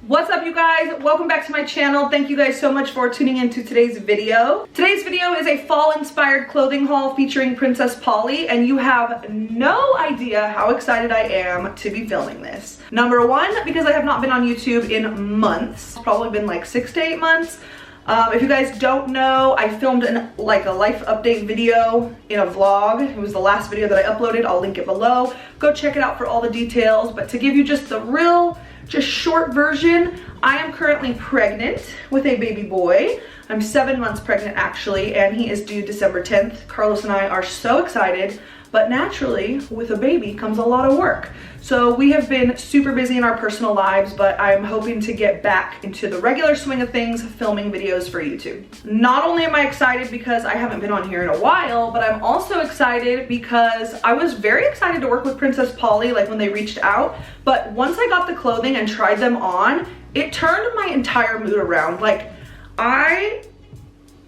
What's up, you guys? Welcome back to my channel. Thank you guys so much for tuning into today's video. Today's video is a fall inspired clothing haul featuring Princess Polly, and you have no idea how excited I am to be filming this. Number one, because I have not been on YouTube in months. It's probably been like 6 to 8 months. If you guys don't know, I filmed a life update video in a vlog. It was the last video that I uploaded. I'll link it below. Go check it out for all the details. But to give you just the real, short version, I am currently pregnant with a baby boy. I'm 7 months pregnant actually, and he is due December 10th. Carlos and I are so excited, but naturally with a baby comes a lot of work. So we have been super busy in our personal lives, but I'm hoping to get back into the regular swing of things, filming videos for YouTube. Not only am I excited because I haven't been on here in a while, but I'm also excited because I was very excited to work with Princess Polly, like when they reached out. But once I got the clothing and tried them on, it turned my entire mood around. Like, I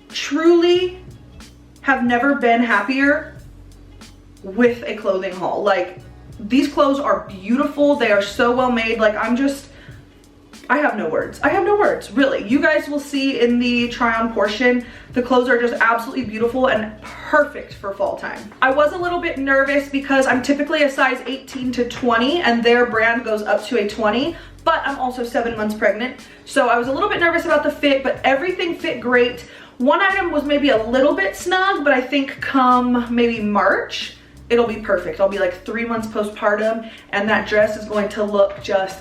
truly have never been happier with a clothing haul. Like, these clothes are beautiful. They are so well made. Like, I have no words. I have no words, really. You guys will see in the try on portion, the clothes are just absolutely beautiful and perfect for fall time. I was a little bit nervous because I'm typically a size 18 to 20 and their brand goes up to a 20, but I'm also 7 months pregnant. So I was a little bit nervous about the fit, but everything fit great. One item was maybe a little bit snug, but I think come maybe March, it'll be perfect. I'll be like 3 months postpartum and that dress is going to look just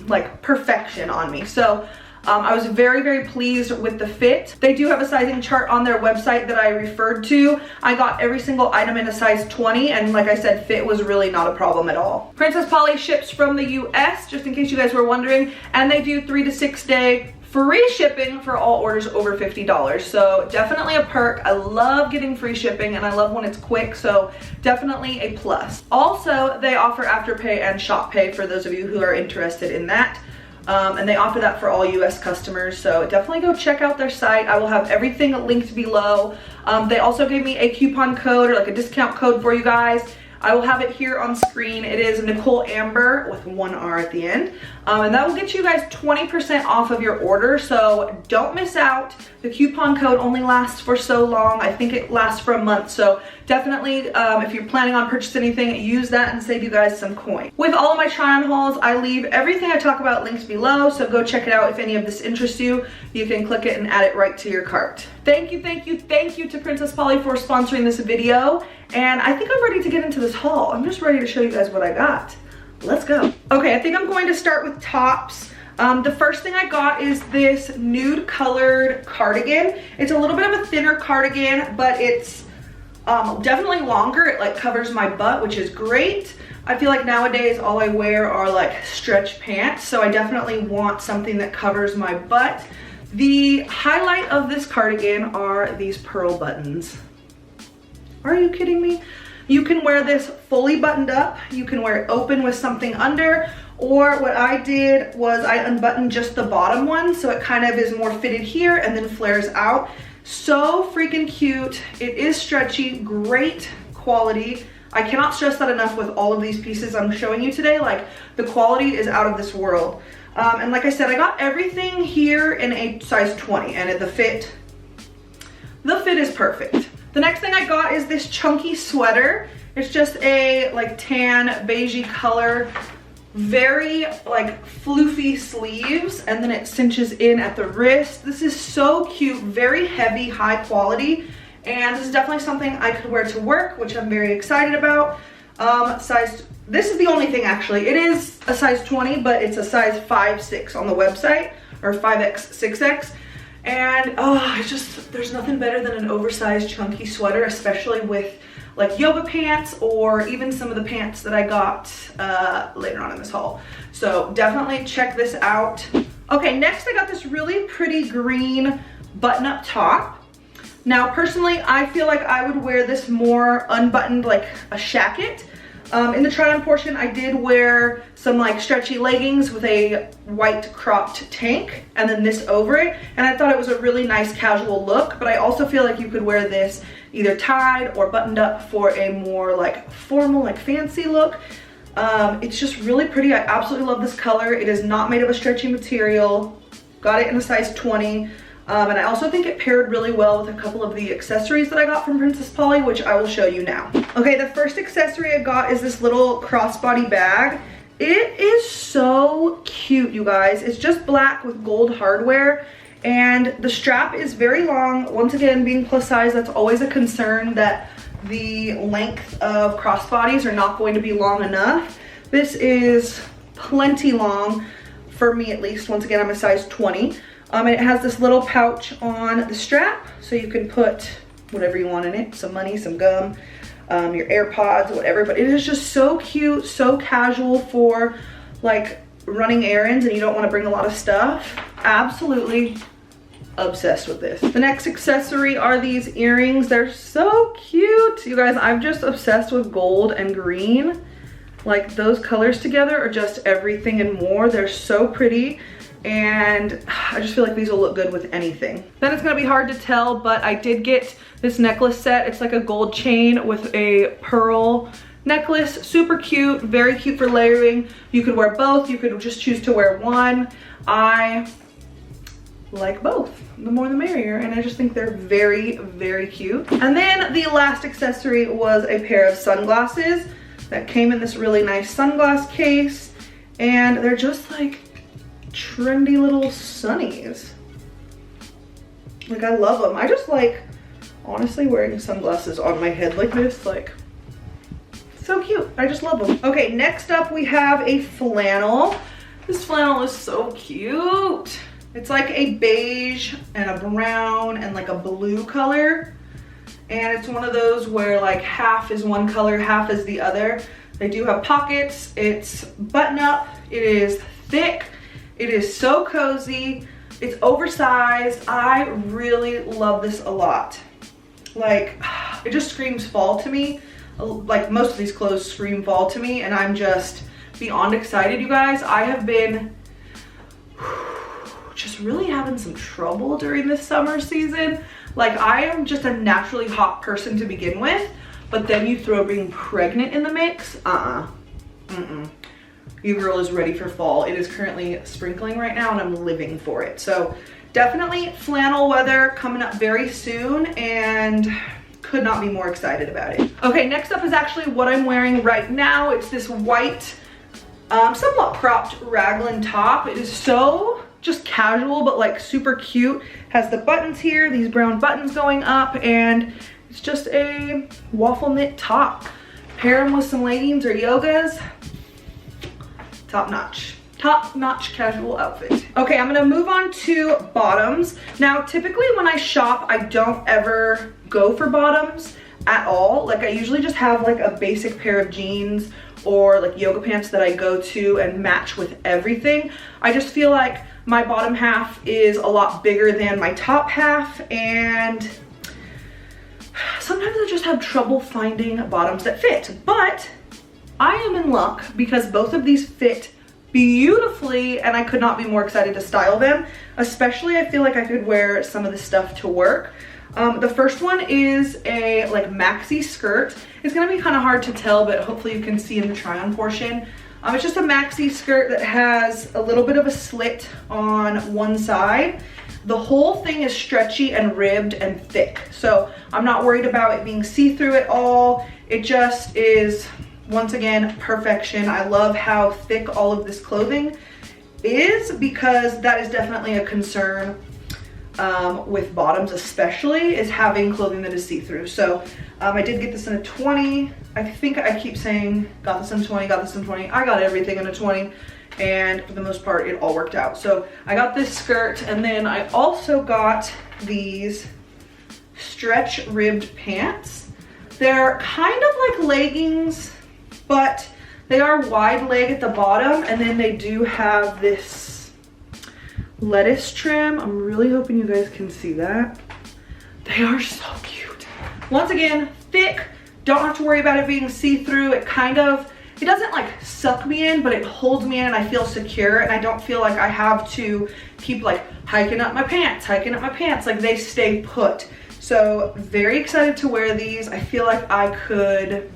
like perfection on me. So I was very, very pleased with the fit. They do have a sizing chart on their website that I referred to. I got every single item in a size 20, and like I said, fit was really not a problem at all. Princess Polly ships from the US, just in case you guys were wondering, and they do 3 to 6 day free shipping for all orders over $50. So definitely a perk. I love getting free shipping and I love when it's quick, so definitely a plus. Also, they offer Afterpay and Shoppay for those of you who are interested in that. And they offer that for all US customers, so definitely go check out their site. I will have everything linked below. They also gave me a coupon code or like a discount code for you guys. I will have it here on screen. It is Nicole Amber with 1 R at the end. And that will get you guys 20% off of your order, so don't miss out. The coupon code only lasts for so long. I think it lasts for a month, so definitely if you're planning on purchasing anything, use that and save you guys some coin. With all of my try-on hauls, I leave everything I talk about linked below, so go check it out. If any of this interests you, you can click it and add it right to your cart. Thank you, thank you, thank you to Princess Polly for sponsoring this video. And I think I'm ready to get into this haul. I'm just ready to show you guys what I got. Let's go. Okay, I think I'm going to start with tops. The first thing I got is this nude colored cardigan. It's a little bit of a thinner cardigan, but it's definitely longer. It like covers my butt, which is great. I feel like nowadays all I wear are like stretch pants, so I definitely want something that covers my butt. The highlight of this cardigan are these pearl buttons. Are you kidding me? You can wear this fully buttoned up. You can wear it open with something under, or what I did was I unbuttoned just the bottom one so it kind of is more fitted here and then flares out. So freaking cute. It is stretchy, great quality. I cannot stress that enough with all of these pieces I'm showing you today. Like, the quality is out of this world. And like I said, I got everything here in a size 20, and the fit is perfect. The next thing I got is this chunky sweater. It's just a like tan beigey color, very like floofy sleeves, and then it cinches in at the wrist. This is so cute, very heavy, high quality, and this is definitely something I could wear to work, which I'm very excited about. This is the only thing actually. It is a size 20, but it's a size 5'6" on the website, or 5X, 6X. And there's nothing better than an oversized chunky sweater, especially with like yoga pants or even some of the pants that I got later on in this haul. So definitely check this out. Okay, next I got this really pretty green button-up top. Now personally, I feel like I would wear this more unbuttoned, like a shacket. In the try-on portion, I did wear some like stretchy leggings with a white cropped tank and then this over it, and I thought it was a really nice casual look. But I also feel like you could wear this either tied or buttoned up for a more like formal, like fancy look. It's just really pretty. I absolutely love this color. It is not made of a stretchy material. Got it in a size 20. And I also think it paired really well with a couple of the accessories that I got from Princess Polly, which I will show you now. Okay, the first accessory I got is this little crossbody bag. It is so cute, you guys. It's just black with gold hardware, and the strap is very long. Once again, being plus size, that's always a concern, that the length of crossbodies are not going to be long enough. This is plenty long, for me at least. Once again, I'm a size 20. And it has this little pouch on the strap, so you can put whatever you want in it, some money, some gum, your AirPods, whatever. But it is just so cute, so casual for like running errands and you don't want to bring a lot of stuff. Absolutely obsessed with this. The next accessory are these earrings. They're so cute. You guys, I'm just obsessed with gold and green. Like, those colors together are just everything and more. They're so pretty. And I just feel like these will look good with anything. Then it's gonna be hard to tell, but I did get this necklace set. It's like a gold chain with a pearl necklace. Super cute, very cute for layering. You could wear both, you could just choose to wear one. I like both, the more the merrier, and I just think they're very, very cute. And then the last accessory was a pair of sunglasses that came in this really nice sunglass case, and they're just like trendy little sunnies. Like, I love them. I just like, honestly, wearing sunglasses on my head like this, like, so cute. I just love them. Okay, next up we have a flannel. This flannel is so cute. It's like a beige and a brown and like a blue color. And it's one of those where like half is one color, half is the other. They do have pockets. It's button up. It is thick. It is so cozy. It's oversized. I really love this a lot. Like, it just screams fall to me. Like, most of these clothes scream fall to me, and I'm just beyond excited, you guys. I have been just really having some trouble during this summer season. Like, I am just a naturally hot person to begin with, but then you throw being pregnant in the mix, Your girl is ready for fall. It is currently sprinkling right now and I'm living for it. So definitely flannel weather coming up very soon, and could not be more excited about it. Okay, next up is actually what I'm wearing right now. It's this white, somewhat cropped raglan top. It is so just casual, but like super cute. Has the buttons here, these brown buttons going up, and it's just a waffle knit top. Pair them with some leggings or yogas. Top notch casual outfit. Okay, I'm gonna move on to bottoms. Now, typically when I shop, I don't ever go for bottoms at all. Like, I usually just have like a basic pair of jeans or like yoga pants that I go to and match with everything. I just feel like my bottom half is a lot bigger than my top half, and sometimes I just have trouble finding bottoms that fit. But I am in luck because both of these fit beautifully, and I could not be more excited to style them. Especially, I feel like I could wear some of this stuff to work. The first one is a like maxi skirt. It's gonna be kind of hard to tell, but hopefully you can see in the try on portion. It's just a maxi skirt that has a little bit of a slit on one side. The whole thing is stretchy and ribbed and thick, so I'm not worried about it being see-through at all. It just is, once again, perfection. I love how thick all of this clothing is, because that is definitely a concern with bottoms, especially, is having clothing that is see-through. So I did get this in a 20. I think I keep saying got this in 20, got this in 20. I got everything in a 20, and for the most part it all worked out. So I got this skirt, and then I also got these stretch ribbed pants. They're kind of like leggings, but they are wide leg at the bottom, and then they do have this lettuce trim. I'm really hoping you guys can see that. They are so cute. Once again, thick. Don't have to worry about it being see-through. It doesn't like suck me in, but it holds me in, and I feel secure, and I don't feel like I have to keep like hiking up my pants. Like, they stay put. So very excited to wear these. I feel like I could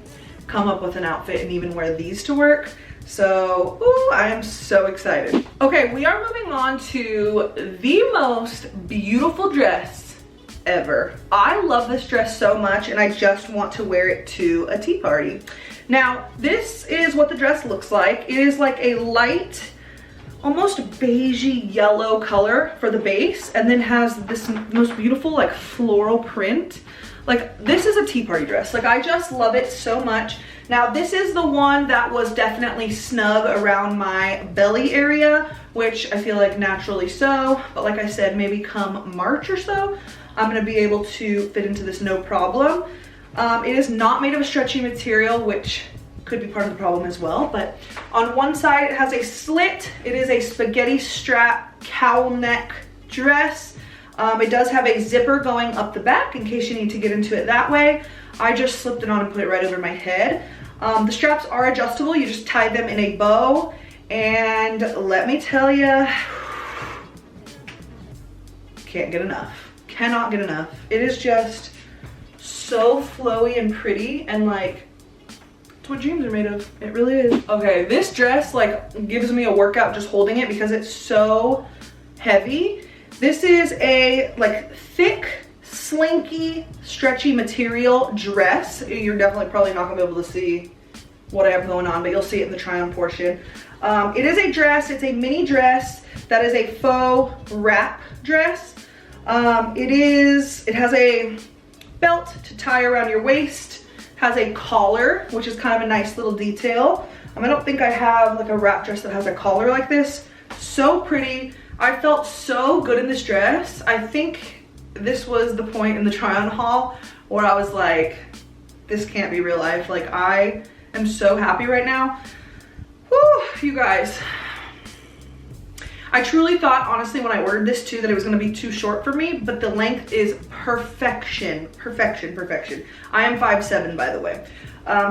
come up with an outfit and even wear these to work. So, ooh, I am so excited. Okay, we are moving on to the most beautiful dress ever. I love this dress so much and I just want to wear it to a tea party. Now, this is what the dress looks like. It is like a light, almost beigey yellow color for the base, and then has this most beautiful like floral print. Like, this is a tea party dress. Like, I just love it so much. Now, this is the one that was definitely snug around my belly area, which I feel like naturally so, but like I said, maybe come March or so, I'm gonna be able to fit into this no problem. It is not made of a stretchy material, which could be part of the problem as well, but on one side it has a slit. It is a spaghetti strap cowl neck dress. It does have a zipper going up the back in case you need to get into it that way. I just slipped it on and put it right over my head. The straps are adjustable. You just tie them in a bow, and let me tell you, can't get enough. Cannot get enough. It is just so flowy and pretty, and like, it's what dreams are made of. It really is. Okay, this dress like gives me a workout just holding it because it's so heavy. This is a like thick, slinky, stretchy material dress. You're definitely probably not gonna be able to see what I have going on, but you'll see it in the try on portion. It is a dress. It's a mini dress that is a faux wrap dress. It has a belt to tie around your waist, has a collar, which is kind of a nice little detail. I don't think I have like a wrap dress that has a collar like this. So pretty. I felt so good in this dress. I think this was the point in the try on haul where I was like, this can't be real life. Like, I am so happy right now. Whew, you guys. I truly thought, honestly, when I ordered this too, that it was gonna be too short for me, but the length is perfection, perfection, perfection. I am 5'7", by the way.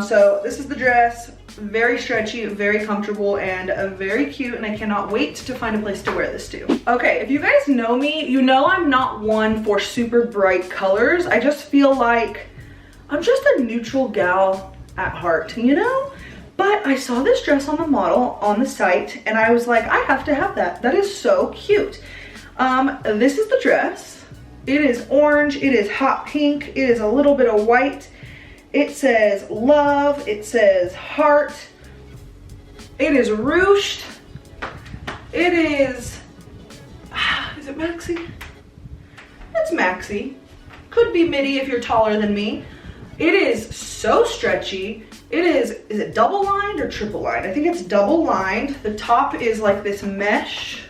So this is the dress, very stretchy, very comfortable, and very cute, and I cannot wait to find a place to wear this to. Okay, if you guys know me, you know I'm not one for super bright colors. I just feel like I'm just a neutral gal at heart, you know? But I saw this dress on the model on the site and I was like, I have to have that. That is so cute. This is the dress. It is orange, it is hot pink, it is a little bit of white. It says love, it says heart. It is ruched. It is it maxi? It's maxi. Could be midi if you're taller than me. It is so stretchy. It is it double lined or triple lined? I think it's double lined. The top is like this mesh,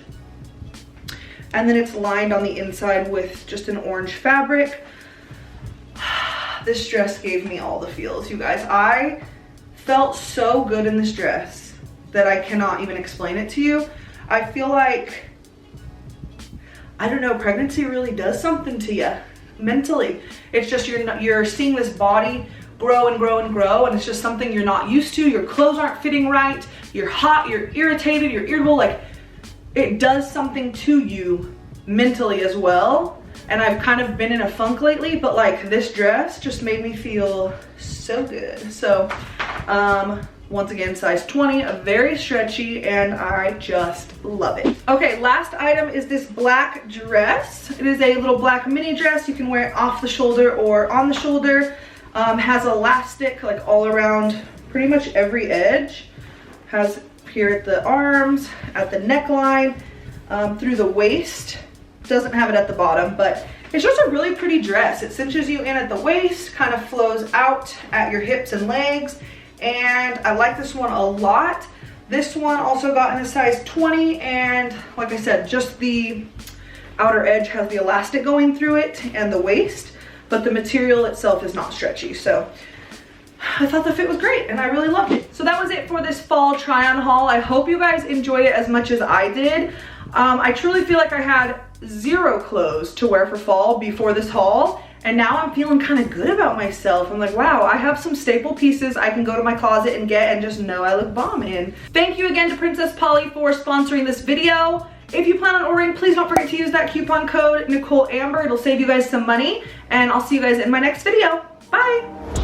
and then it's lined on the inside with just an orange fabric. This dress gave me all the feels, you guys. I felt so good in this dress that I cannot even explain it to you. I feel like, I don't know, pregnancy really does something to you mentally. It's just you're seeing this body grow and grow and grow, and it's just something you're not used to. Your clothes aren't fitting right, you're hot, you're irritated, you're irritable. Like, it does something to you mentally as well. And I've kind of been in a funk lately, but like, this dress just made me feel so good. So once again, size 20, very stretchy, and I just love it. Okay, last item is this black dress. It is a little black mini dress. You can wear it off the shoulder or on the shoulder. Has elastic like all around pretty much every edge. Has here at the arms, at the neckline, through the waist. Doesn't have it at the bottom, but it's just a really pretty dress. It cinches you in at the waist, kind of flows out at your hips and legs, and I like this one a lot. This one also got in a size 20, and like I said, just the outer edge has the elastic going through it and the waist, but the material itself is not stretchy. So I thought the fit was great and I really loved it. So that was it for this fall try on haul. I hope you guys enjoyed it as much as I did. I truly feel like I had zero clothes to wear for fall before this haul, and now I'm feeling kind of good about myself. I'm like, wow, I have some staple pieces I can go to my closet and get and just know I look bomb in. Thank you again to Princess Polly for sponsoring this video. If you plan on ordering, please don't forget to use that coupon code NicoleAmber. It'll save you guys some money, and I'll see you guys in my next video. Bye.